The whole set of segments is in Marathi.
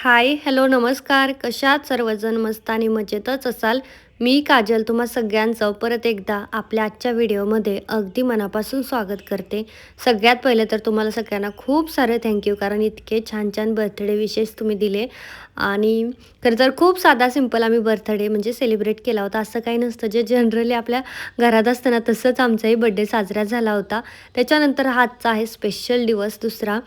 हाय, हॅलो, नमस्कार. कशात सर्वजण मस्त आणि मजेतच असाल. मी काजल तुम्हा सगळ्यांचं परत एकदा आपल्या आजच्या व्हिडिओमध्ये अगदी मनापासून स्वागत करते. सगळ्यात पहिले तर तुम्हाला सगळ्यांना खूप सारे थँक्यू कारण इतके छान छान बर्थडे विशेस तुम्ही दिले. आणि खरं तर खूप साधा सिंपल आम्ही बर्थडे म्हणजे सेलिब्रेट केला होता. असं काही नसतं जे जनरली आपल्या घरात असतं ना, तसंच आमचाही बर्थडे साजरा झाला होता. त्याच्यानंतर हा आजचा आहे स्पेशल दिवस दुसरा.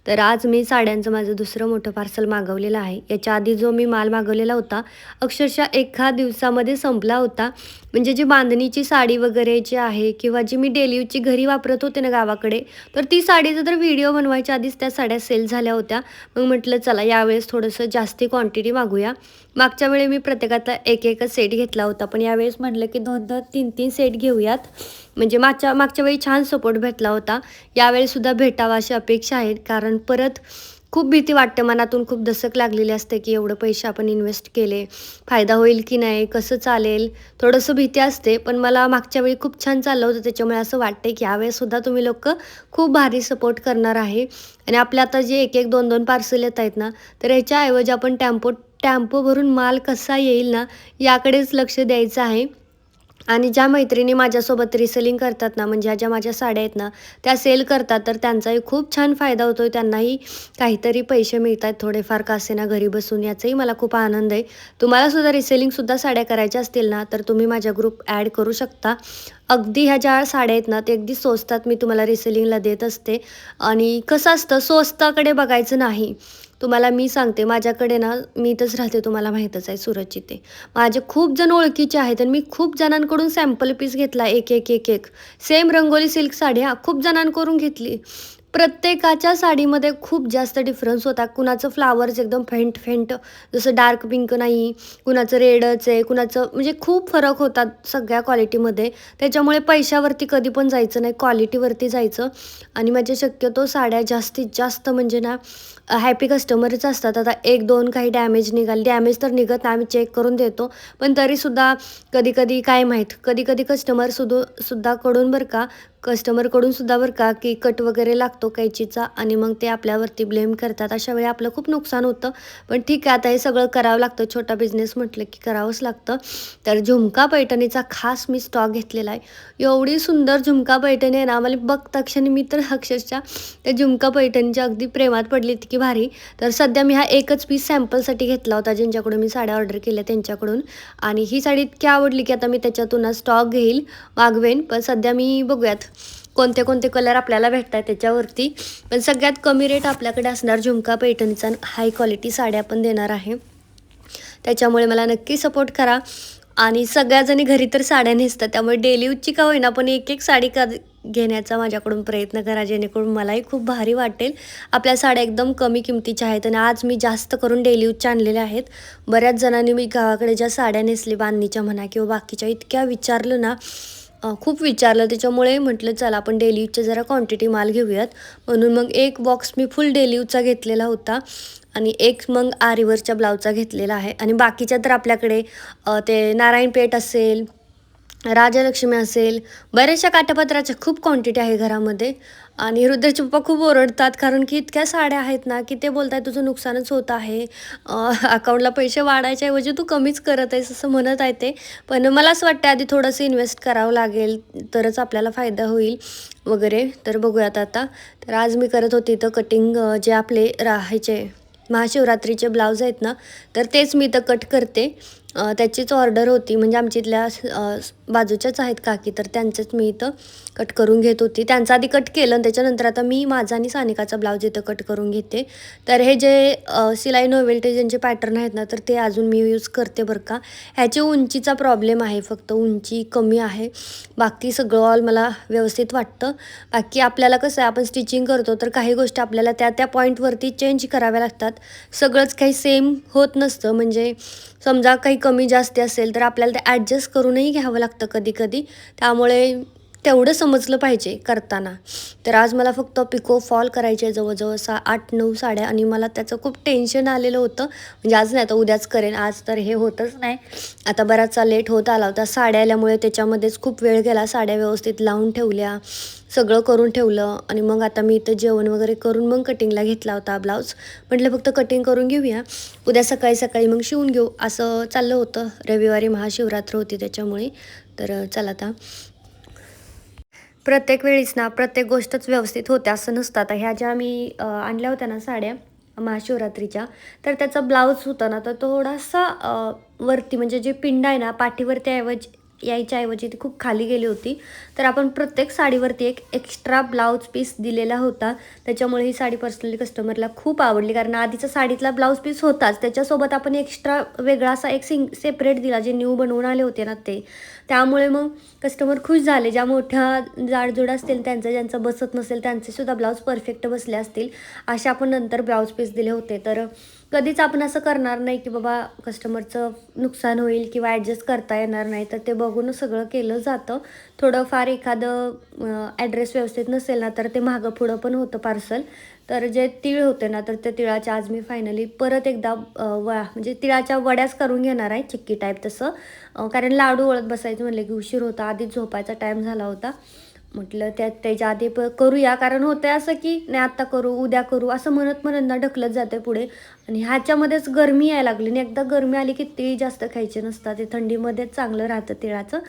तर आज मी साड्यांचं माझं दुसरं मोठं पार्सल मागवलेलं आहे. याच्या आधी जो मी माल मागवलेला होता, अक्षरशः एका दिवसामध्ये संपला होता. म्हणजे जी बांधणीची साडी वगैरे जी आहे किंवा जी मी डेली यूजची घरी वापरत होते ना गावाकडे, तर ती साडीचा तर व्हिडिओ बनवायच्या आधीच त्या साड्या सेल झाल्या होत्या. मग म्हटलं चला यावेळेस थोडंसं जास्ती क्वांटिटी मागूया. मागच्या वेळी मी प्रत्येकाचा एक एकच सेट घेतला होता, पण यावेळेस म्हटलं की 2-2, 3-3 सेट घेऊयात. म्हणजे मागच्या मागच्या वेळी छान सपोर्ट भेटला होता. यावेळीसुद्धा भेटावा अशी अपेक्षा आहे. कारण परत खूप भीती वाटते, मनातून खूप दचक लागलेली असते, की एवढं पैसे आपण इन्व्हेस्ट केले, फायदा होईल की नाही, कसं चालेल, थोडंसं भीती असते. पण मला मागच्या वेळी खूप छान चाललं होतं, त्याच्यामुळे असं वाटतंय की यावेळेससुद्धा तुम्ही लोकं खूप भारी सपोर्ट करणार आहे. आणि आपल्या आता जे 1-1, 2-2 पार्सल येत आहेत ना, तर ह्याच्याऐवजी आपण टेम्पो टेम्पो भरून माल कसा येईल ना, याकडेच लक्ष द्यायचं आहे. आणि ज्या मैत्रिणी माझ्यासोबत रिसेलिंग करतात ना, म्हणजे ज्या माझ्या साड्या आहेत ना, त्या सेल करतात, तर त्यांचाही खूप छान फायदा होतो आहे. त्यांनाही काहीतरी पैसे मिळत आहेत थोडेफार का असेना घरी बसून, याचाही मला खूप आनंद आहे. तुम्हालासुद्धा रिसेलिंगसुद्धा साड्या करायच्या असतील ना, तर तुम्ही माझ्या ग्रुप ॲड करू शकता. अगदी ह्या ज्या साड्या आहेत ना, ते अगदी स्वस्तात मी तुम्हाला रिसेलिंगला देत असते. आणि कसं असतं, स्वस्ताकडे बघायचं नाही. तुम्हाला मी सांगते, माझ्याकडे ना, मी इथंच राहते, तुम्हाला माहीतच आहे सुरतची ते. माझे खूप जण ओळखीचे आहेत आणि मी खूप जणांकडून सॅम्पल पीस घेतला एक, एक, एक, एक. सेम रंगोली सिल्क साडी हां, खूप जणांकडून घेतली. प्रत्येकाच्या साडीमध्ये खूप जास्त डिफरन्स होता. कुणाचं फ्लावर्स एकदम फेंट फेंट, जसं डार्क पिंक नाही, कुणाचं रेडच आहे, कुणाचं म्हणजे खूप फरक होता सगळ्या क्वालिटीमध्ये. त्याच्यामुळे पैशावरती कधी पण जायचं नाही, क्वालिटीवरती जायचं. आणि माझ्या शक्यतो साड्या जास्तीत जास्त म्हणजे ना, हॅपी कस्टमरच असतात. आता 1-2 काही डॅमेज निघाली, डॅमेज तर निघत नाही, आम्ही चेक करून देतो. पण तरीसुद्धा कधी-कधी काय माहीत, कधी-कधी सुद्धा कडून बरं का, कस्टमरकडून सुद्धा बरं का, की कट वगैरे लागतो कैचीचा आणि मग ते आपल्यावरती ब्लेम करतात. अशा वेळी आपलं खूप नुकसान होतं. पण ठीक आहे, आता हे सगळं करावं लागतं. छोटा बिझनेस म्हटलं की करावंच लागतं. तर झुमका पैठणीचा खास मी स्टॉक घेतलेला आहे. एवढी सुंदर झुमका पैठणी आहे ना, मला बघता क्षणी मी तर अक्षरशः त्या झुमका पैठणीच्या अगदी प्रेमात पडली, इतकी भारी. तर सध्या मी हा एकच पीस सॅम्पलसाठी घेतला होता, ज्यांच्याकडून मी साड्या ऑर्डर केल्या त्यांच्याकडून. आणि ही साडी इतकी आवडली की आता मी त्याच्यातून स्टॉक घेईल, मागवेन. पण सध्या मी बघूयात कोणते कोणते कलर आपल्याला भेटत आहेत त्याच्यावरती. पण सगळ्यात कमी रेट आपल्याकडे असणार झुमका पैठणीचा, हाय क्वालिटी साड्या पण देणार आहे. त्याच्यामुळे मला नक्की सपोर्ट करा. आणि सगळ्याजणी घरी तर साड्या नेसतात, त्यामुळे डेली यूजची का होईना पण एक एक साडी घेण्याचा माझ्याकडून प्रयत्न करा, जेणेकरून मलाही खूप भारी वाटेल. आपल्या साड्या एकदम कमी किमतीच्या आहेत आणि आज मी जास्त करून डेली यूजच्या आणलेल्या आहेत. बऱ्याच जणांनी मी गावाकडे ज्या साड्या नेसली बांधणीच्या म्हणा किंवा बाकीच्या, इतक्या विचारलं ना, खूप विचारलं. त्याच्यामुळे म्हटलं चला आपण डेली यूजच्या जरा क्वांटिटी माल घेऊयात. म्हणून मग एक बॉक्स मी फुल डेली यूजचा घेतलेला होता आणि एक मग आरीवरच्या ब्लाऊजचा घेतलेला आहे. आणि बाकीच्या तर आपल्याकडे ते नारायणपेठ असेल, राजलक्ष्मी असेल, बऱ्याचशा काठापदराच्या खूप क्वांटिटी आहे घरामध्ये. आणि रुद्रचे पप्पा खूप ओरडतात कारण की इतक्या साड्या आहेत ना, की ते बोलत आहेत तुझं नुकसानच होत आहे, अकाउंटला पैसे वाढायच्या ऐवजी तू कमीच करत आहेस असं म्हणत आहे ते. पण मला असं वाटतं आधी थोडंसं इन्व्हेस्ट करावं लागेल, तरच आपल्याला फायदा होईल वगैरे. तर बघूयात आता. तर आज मी करत होती इथं कटिंग, जे आपले राहायचे महाशिवरात्रीचे ब्लाऊज आहेत ना, तर तेच मी इथं कट करते. त्याचीच ऑर्डर होती, म्हणजे आमच्या इथल्या बाजूच्याच आहेत काकी, तर त्यांचंच मी इथं कट करून घेत होती. त्यांचं आधी कट केलं आणि त्याच्यानंतर आता मी माझा आणि सानिकाचा ब्लाऊज इथं कट करून घेते. तर हे जे सिलाई नोवेल्टी ज्यांचे पॅटर्न आहेत ना, तर ते अजून मी यूज करते बरं का. ह्याची उंचीचा प्रॉब्लेम आहे, फक्त उंची कमी आहे. बाकी सगळं ऑल मला व्यवस्थित वाटतं. बाकी आपल्याला कसं आहे, आपण स्टिचिंग करतो तर काही गोष्टी आपल्याला त्या त्या पॉईंटवरती चेंज कराव्या लागतात. सगळंच काही सेम होत नसतं. म्हणजे समजा काही कमी जास्ती असेल तर आपल्याला ते ॲडजस्ट करूनही घ्यावं लागतं कधी कधी. त्यामुळे तेवढं समजलं पाहिजे करताना. तर आज मला फक्त पिको फॉल करायचे जवळ-जवळ 8-9 साड्या आणि मला त्याचं खूप टेन्शन आलेलं होतं. म्हणजे आज नाही, आता उद्याच करेन. आज तर हे होतच नाही. आता बराचसा लेट होत आला होता. साड्या आल्यामुळे त्याच्यामध्येच खूप वेळ गेला. साड्या व्यवस्थित लावून ठेवल्या, सगळं करून ठेवलं आणि मग आता मी इथं जेवण वगैरे करून मग कटिंगला घेतला होता ब्लाऊज. म्हटलं फक्त कटिंग करून घेऊया. उद्या सकाळी-सकाळी मग शिवून घेऊ, असं चाललं होतं. रविवारी महाशिवरात्र होती त्याच्यामुळे. तर चला आता प्रत्येक वेळीच ना प्रत्येक गोष्टच व्यवस्थित होते असं नसतं. आता ह्या ज्या मी आणल्या होत्या ना साड्या महाशिवरात्रीच्या, तर त्याचा ब्लाऊज होता ना तर थोडासा वरती म्हणजे जी पिंड आहे ना पाठीवरती यायच्या ऐवजी ती खूप खाली गेली होती. तर आपण प्रत्येक साडीवरती एक एक्स्ट्रा ब्लाऊज पीस दिलेला होता. त्याच्यामुळे ही साडी पर्सनली कस्टमरला खूप आवडली, कारण आधीचा साडीतला ब्लाऊज पीस होताच, त्याच्यासोबत आपण एक्स्ट्रा वेगळा असा एक सेपरेट दिला, जे न्यू बनवून आले होते ना ते. त्यामुळे मग कस्टमर खुश झाले. ज्या मोठ्या जाडजूड असतील त्यांचं, ज्यांचं बसत नसेल त्यांचे सुद्धा ब्लाऊज परफेक्ट बसले असतील, असे आपण नंतर ब्लाऊज पीस दिले होते. तर कधीच आपण असं करणार नाही की बाबा कस्टमरचं नुकसान होईल किंवा ॲडजस्ट करता येणार नाही, तर ते बघूनच सगळं केलं जातं. थोडंफार एखादं ॲड्रेस व्यवस्थित नसेल ना तर ते मागं पुढं पण होतं पार्सल. तर जे तीळ होते ना तर त्या तिळाच्या आज मी फायनली परत एकदा म्हणजे तिळाच्या वड्याच करून घेणार आहे, चिक्की टाईप तसं. कारण लाडू वळत बसायचं म्हणलं की उशीर होता, आधीच झोपायचा टाईम झाला होता. म्हटलं त्याच्या आधी करूया, कारण होतं असं की नाही आत्ता करू उद्या करू असं म्हणत ना ढकलत जाते पुढे. आणि ह्याच्यामध्येच गरमी यायला लागली आणि एकदा गरमी आली की तीळ जास्त खायचे नसतात, ते थंडीमध्येच चांगलं राहतं तिळाचं.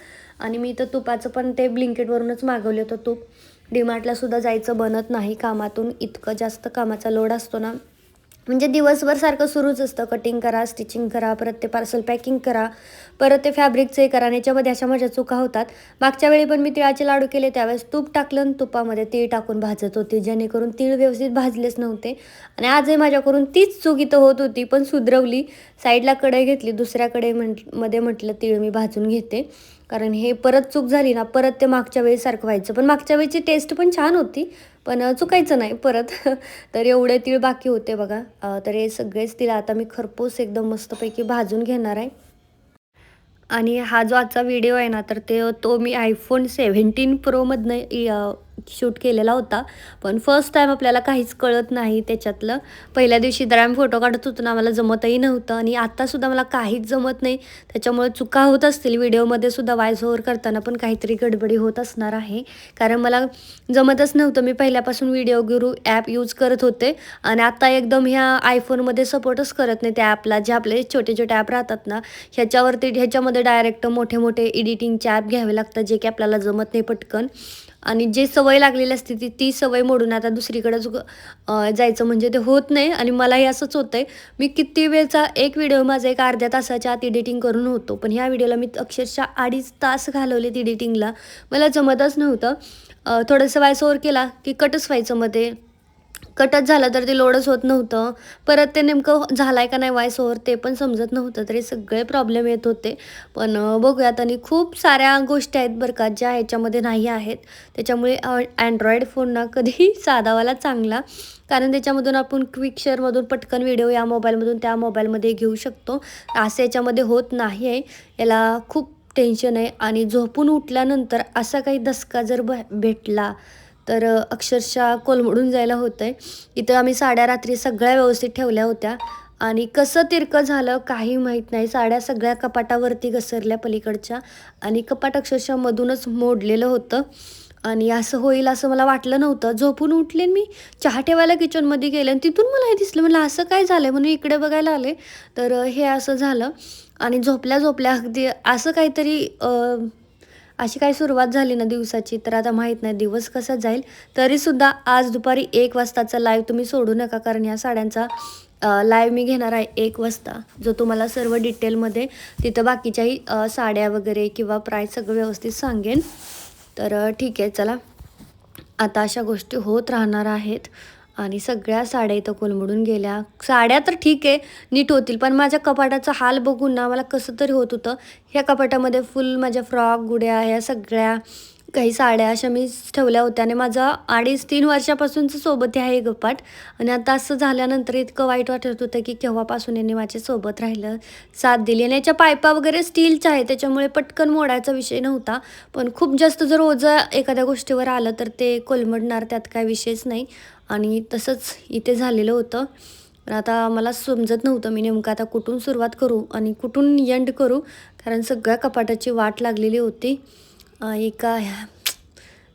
आणि मी तर तुपाचं पण ते ब्लिंकेटवरूनच मागवलं होतं तूप. डीमार्टला सुद्धा जायचं बनत नाही कामातून, इतकं जास्त कामाचा लोड असतो ना. म्हणजे दिवसभर सारखं सुरूच असतं, कटिंग करा, स्टिचिंग करा, परत ते पार्सल पॅकिंग करा, परत ते फॅब्रिकचे करा. आणि याच्यामध्ये अशा माझ्या चुका होतात. मागच्या वेळी पण मी तिळाचे लाडू केले त्यावेळेस तूप टाकलं आणि तुपामध्ये तीळ टाकून भाजत होते, जेणेकरून तीळ व्यवस्थित भाजलेच नव्हते. आणि आजही माझ्याकडून तीच चूक इथं होत होती, पण सुधरवली. साईडला कढई घेतली, दुसऱ्या मध्ये म्हटलं तीळ मी भाजून घेते, कारण हे परत चूक झाली ना परत ते मागच्या वेळेसारखं व्हायचं. पण मागच्या वेळीची टेस्ट पण छान होती, पण चुकायचं नाही परत. तर एवढे तीळ बाकी होते बघा. तर हे सगळेच तीळ आता मी खरपूस एकदम मस्तपैकी भाजून घेणार आहे. आणि हा जो आजचा व्हिडिओ आहे ना तर तो मी iPhone 17 Proमधनं शूट केलेला होता. पण फर्स्ट टाईम आपल्याला काहीच कळत नाही त्याच्यातलं. पहिल्या दिवशी तर आम्ही फोटो काढत होतो ना, मला जमतही नव्हतं आणि आत्तासुद्धा मला काहीच जमत नाही. त्याच्यामुळे चुका होत असतील व्हिडिओमध्ये सुद्धा, व्हॉईस ओव्हर करताना पण काहीतरी गडबडी होत असणार आहे, कारण मला जमतच नव्हतं. मी पहिल्यापासून व्हिडिओ गुरू ॲप यूज करत होते आणि आता एकदम ह्या आयफोनमध्ये सपोर्टच करत नाही त्या ॲपला. जे आपले छोटे छोटे ॲप राहतात ना ह्याच्यामध्ये डायरेक्ट मोठे मोठे एडिटिंगचे ॲप घ्यावे लागतात, जे की आपल्याला जमत नाही पटकन. आणि जे सवय लागलेली असते ती सवय मोडून आता दुसरीकडेच जायचं म्हणजे ते होत नाही. आणि मलाही असंच होतं आहे. मी किती वेळचा एक व्हिडिओ माझा एक अर्ध्या तासाच्या आत एडिटिंग करून होतो, पण ह्या व्हिडिओला मी अक्षरशः 2.5 तास घालवलेत एडिटिंगला. मला जमतच नव्हतं. थोडंसं व्हॉईस ओव्हर केला की कटच व्हायचं, मध्ये कटच झालं तर ते लोडच होत नव्हतं. परत ते नेमकं झालं आहे का नाही व्हॉईस ओव्हर ते पण समजत नव्हतं. तरी सगळे प्रॉब्लेम येत होते. पण बघूयात. आणि खूप साऱ्या गोष्टी आहेत बरं का ज्या ह्याच्यामध्ये नाही आहेत. त्याच्यामुळे अँड्रॉईड फोन ना कधीही साधावाला चांगला, कारण त्याच्यामधून आपण क्विक शेअरमधून पटकन व्हिडिओ या मोबाईलमधून त्या मोबाईलमध्ये घेऊ शकतो. असं याच्यामध्ये होत नाही आहे. याला खूप टेन्शन आहे. आणि झोपून उठल्यानंतर असा काही धसका जर भेटला तर अक्षरशः कोलमडून जायला होतं आहे. इथं आम्ही साड्या रात्री सगळ्या व्यवस्थित ठेवल्या होत्या आणि कसं तिरकं झालं काही माहीत नाही. साड्या सगळ्या कपाटावरती घसरल्या पलीकडच्या आणि कपाट अक्षरशः मधूनच मोडलेलं होतं. आणि असं होईल असं मला वाटलं नव्हतं. झोपून उठले मी, चहा ठेवायला किचनमध्ये गेले आणि तिथून मला हे दिसलं. मला असं काय झालं आहे म्हणून इकडे बघायला आले, तर हे असं झालं. आणि झोपल्या झोपल्या अगदी असं काहीतरी अशी काही सुरुवात झाली ना दिवसाची, तर आता माहीत नाही दिवस कसा जाईल. तरीसुद्धा आज दुपारी 1 वाजताचा लाईव्ह तुम्ही सोडू नका, कारण ह्या साड्यांचा लाईव्ह मी घेणार आहे 1 वाजता, जो तुम्हाला सर्व डिटेलमध्ये तिथं बाकीच्याही साड्या वगैरे किंवा प्राईस सगळं व्यवस्थित सांगेन. तर ठीक आहे चला, आता अशा गोष्टी होत राहणार आहेत. आणि सगळ्या साड्या इथं कोलमडून गेल्या. साड्या तर ठीक आहे नीट होतील, पण माझ्या कपाटाचा हाल बघून ना मला कसं तरी होत होतं. ह्या कपाटामध्ये फुल माझ्या फ्रॉक गुड्या ह्या सगळ्या काही साड्या अशा मी ठेवल्या होत्या आणि माझा 2.5-3 वर्षापासूनचं सोबत आहे हे कपाट. आणि आता असं झाल्यानंतर इतकं वाईट वाटत होतं की केव्हापासून यांनी माझ्यासोबत राहिलं, साथ दिली. आणि याच्या पायपा वगैरे स्टीलच्या आहे, त्याच्यामुळे पटकन मोडायचा विषय नव्हता. पण खूप जास्त जर ओझं एखाद्या गोष्टीवर आलं तर ते कोलमडणार, त्यात काय विषयच नाही. आणि तसंच इथे झालेलं होतं. पण आता मला समजत नव्हतं मी नेमकं आता कुठून सुरुवात करू आणि कुठून एंड करू, कारण सगळ्या कपाटाची वाट लागलेली होती. एका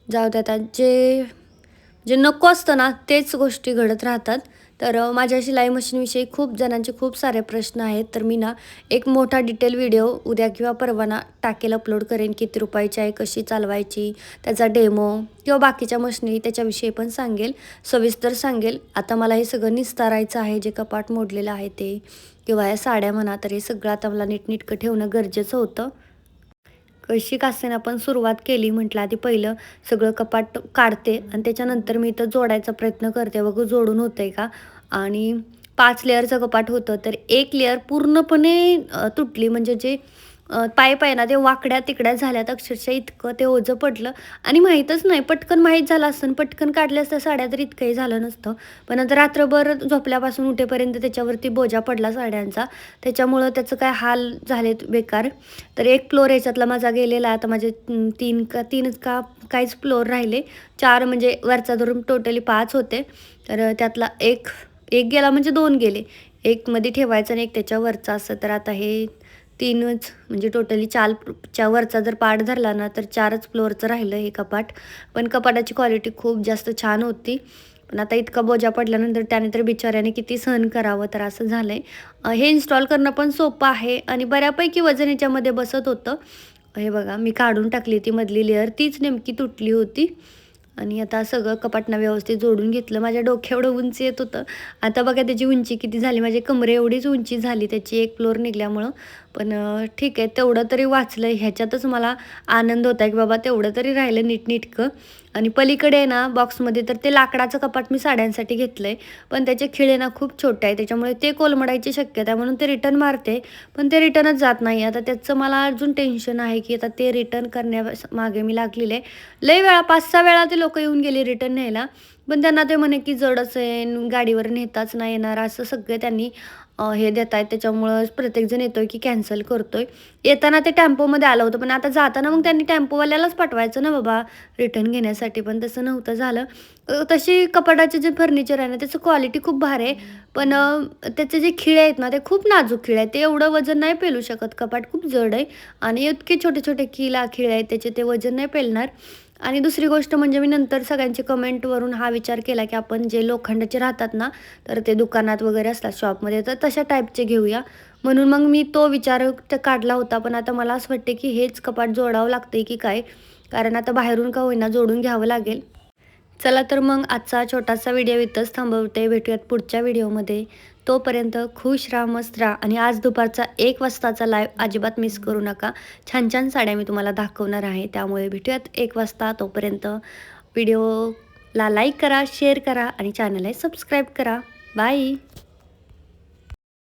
जाऊ द्या आता जे जे नको असतं ना तेच गोष्टी घडत राहतात. तर माझ्या शिलाई मशीनविषयी खूप जणांचे खूप सारे प्रश्न आहेत. तर मी ना एक मोठा डिटेल व्हिडिओ उद्या किंवा परवा ना टाकेल, अपलोड करेन. किती रुपयाची आहे, कशी चालवायची, त्याचा डेमो किंवा बाकीच्या मशिनरी त्याच्याविषयी पण सांगेल, सविस्तर सांगेल. आता मला हे सगळं निस्तारायचं आहे, जे कपाट मोडलेलं आहे ते, किंवा या साड्या म्हणा, तर हे सगळं आता मला नीटनेटकं ठेवणं गरजेचं होतं. कशी का असेना पण सुरुवात केली. म्हटलं आधी पहिलं सगळं कपाट काढते आणि त्याच्यानंतर मी इथं जोडायचा प्रयत्न करते. बघू जोडून होतं आहे का. आणि 5 लेयरचं कपाट होतं, तर एक लेयर पूर्णपणे तुटली. म्हणजे जे पाईप आहे ना ते वाकड्या तिकड्या झाल्यात अक्षरशः, इतकं ते ओझं पडलं. आणि माहीतच नाही, पटकन माहीत झालं असतं पटकन काढल्या असत्या साड्या तर इतकंही झालं नसतं. पण आता रात्रभर झोपल्यापासून उठेपर्यंत त्याच्यावरती बोजा पडला साड्यांचा, त्याच्यामुळं त्याचं काय हाल झालेत बेकार. तर एक फ्लोअर याच्यातला माझा गेलेला आहे. आता माझे 3 का काहीच फ्लोअर राहिले. 4 म्हणजे वरचा धरून टोटली 5 होते. तर त्यातला एक एक गेला म्हणजे 2 गेले. एक मध्ये ठेवायचं आणि एक त्याच्यावरचा असं. तर आता हे 3च म्हणजे टोटली 4च्या वरचा जर पार्ट धरला ना तर 4च फ्लोअरचं राहिलं हे कपाट. पण कपाटाची क्वालिटी खूप जास्त छान होती. पण आता इतका बोजा पडल्यानंतर त्याने तर बिचाऱ्याने किती सहन करावं, तर असं झालं आहे. हे इन्स्टॉल करणं पण सोपं आहे आणि बऱ्यापैकी वजन याच्यामध्ये बसत होतं. हे बघा मी काढून टाकली ती मधली लेअर, तीच नेमकी तुटली होती. आणि आता सगळं कपाटनं व्यवस्थित जोडून घेतलं. माझ्या डोक्याएवढं उंच येत होतं. आता बघा त्याची उंची किती झाली, माझी कमरे एवढीच उंची झाली त्याची एक फ्लोअर निघल्यामुळं. पण ठीक आहे, तेवढं तरी वाचलं. ह्याच्यातच मला आनंद होता की बाबा तेवढं तरी राहिलं नीटनेटकं. आणि पलीकडे आहे ना बॉक्समध्ये तर ते लाकडाचं कपाट मी साड्यांसाठी घेतलं आहे. पण त्याचे खिळे ना खूप छोटे आहे, त्याच्यामुळे ते कोलमडायची शक्यता आहे, म्हणून ते रिटर्न मारते. पण ते रिटर्नच जात नाही. आता त्याचं मला अजून टेन्शन आहे की आता ते रिटर्न करण्यामागे मी लागलेले आहे. लई वेळा 5-6 वेळा ते लोकं येऊन गेले रिटर्न न्यायला. पण त्यांना ते म्हणे की जडच आहे, गाडीवर नेताच नाही येणार, असं सगळे त्यांनी हे देत आहेत. त्याच्यामुळं प्रत्येकजण येतोय की कॅन्सल करतोय. येताना ते टेम्पोमध्ये आलं होतं, पण आता जाताना मग त्यांनी टेम्पोवाल्यालाच पाठवायचं ना बाबा रिटर्न घेण्यासाठी, पण तसं नव्हतं झालं. तशी कपाटाचे जे फर्निचर आहे ना त्याचं क्वालिटी खूप भारी आहे. पण त्याचे जे खिळे आहेत ना ते खूप नाजूक खिळे आहेत. ते एवढं वजन नाही पेलू शकत, कपाट खूप जड आहे. आणि इतके छोटे-छोटे खिळे आहेत त्याचे, ते वजन नाही पेलणार. आणि दुसरी गोष्ट म्हणजे मी नंतर सगळ्यांची कमेंटवरून हा विचार केला की आपण जे लोखंडाचे राहतात ना, तर ते दुकानात वगैरे असतात शॉपमध्ये, तर तशा टाईपचे घेऊया. म्हणून मग मी तो विचार काढला होता. पण आता मला असं वाटते की हेच कपाट जोडावं लागतंय की काय, कारण आता बाहेरून का होईना जोडून घ्यावं लागेल. चला तर मग आजचा छोटासा व्हिडिओ इथंच थांबवते. भेटूयात पुढच्या व्हिडिओमध्ये. तोपर्यंत खुश राहा, मस्त राहा. आणि आज दुपारचा 1 वाजताचा लाईव्ह अजिबात मिस करू नका. छान छान साड्या मी तुम्हाला दाखवणार आहे, त्यामुळे भेटूयात 1 वाजता. तोपर्यंत व्हिडिओला लाईक करा, शेअर करा आणि चॅनलला सबस्क्राईब करा. बाय.